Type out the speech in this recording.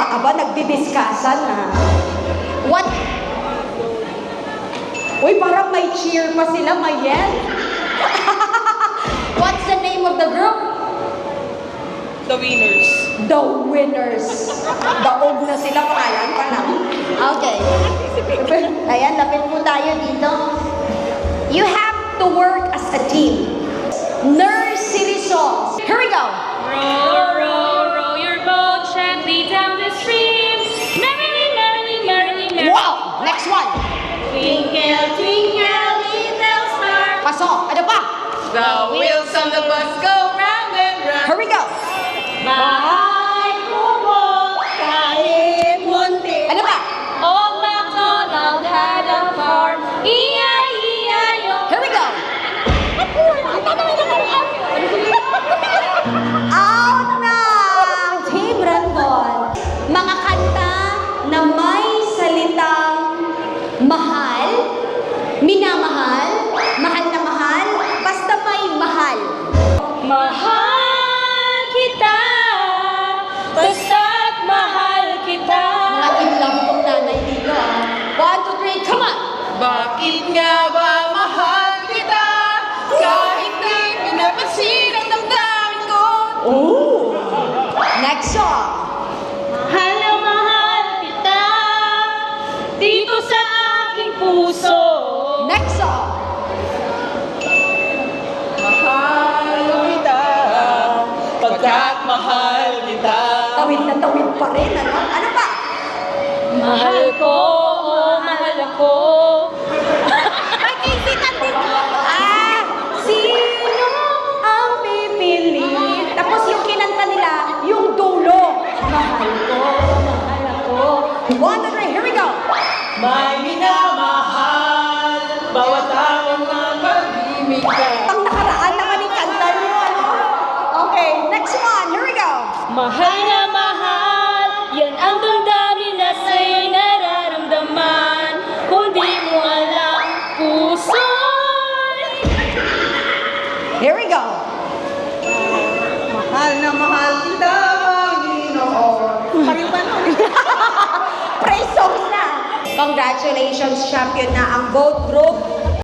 Aba, nagdidiskasan ha. What? Uy, parang may cheer pa sila, may yell. What's the name of the group? The winners. The Winners. Daog na sila, pangalan pa lang. Okay. Ayan, lapit po tayo dito. You have to work as a team. Nursery songs. Here we go. Row, row, row your boat gently down the stream. Merrily, merrily, merrily, merrily. Wow! Next one. Twinkle, twinkle, little star. Pasok. Ano pa? The wheels on the bus go round and round. Here we go. Bahay kubo, kahit munti. Ano pa? Old MacDonald had a farm. E-I-E-I-O. Here we go. Out na! Team Randon. Mga kanta na may salitang mahal, minamahal, mahal na mahal, basta may mahal. Mahal kita, basta't mahal kita. Mga in love kong nanay dito ah. 1, 2, 3, come on! Bakit nga ba mahal kita? Kahit di pinapansin ang damdamin ko. Oh! Next song. Mahal na mahal kita, dito sa aking puso. Next song. Mahal kita, pagkat mahal kita. Tawid na tawid pa rin, ano? Ano pa? Mahal ko, mahal ako. Ah! Sino ang pipili? Tapos yung kinanta nila, yung dulo. Mahal ko, mahal ako. 1, 2, 3, here we go. May minamahal, bawat taong na pag-ibig ka. Ang nakaraan naman yung kanta nyo, ano? Okay, next one, here we go. Mahal na mahal, yan ang damdamin na sa'yo'y nararamdaman. Kung di mo alam, puso'y Here we go. Mahal na mahal kita, Panginoon. Pareho ba nun? Praise songs na. Congratulations, champion na ang GOAT Group.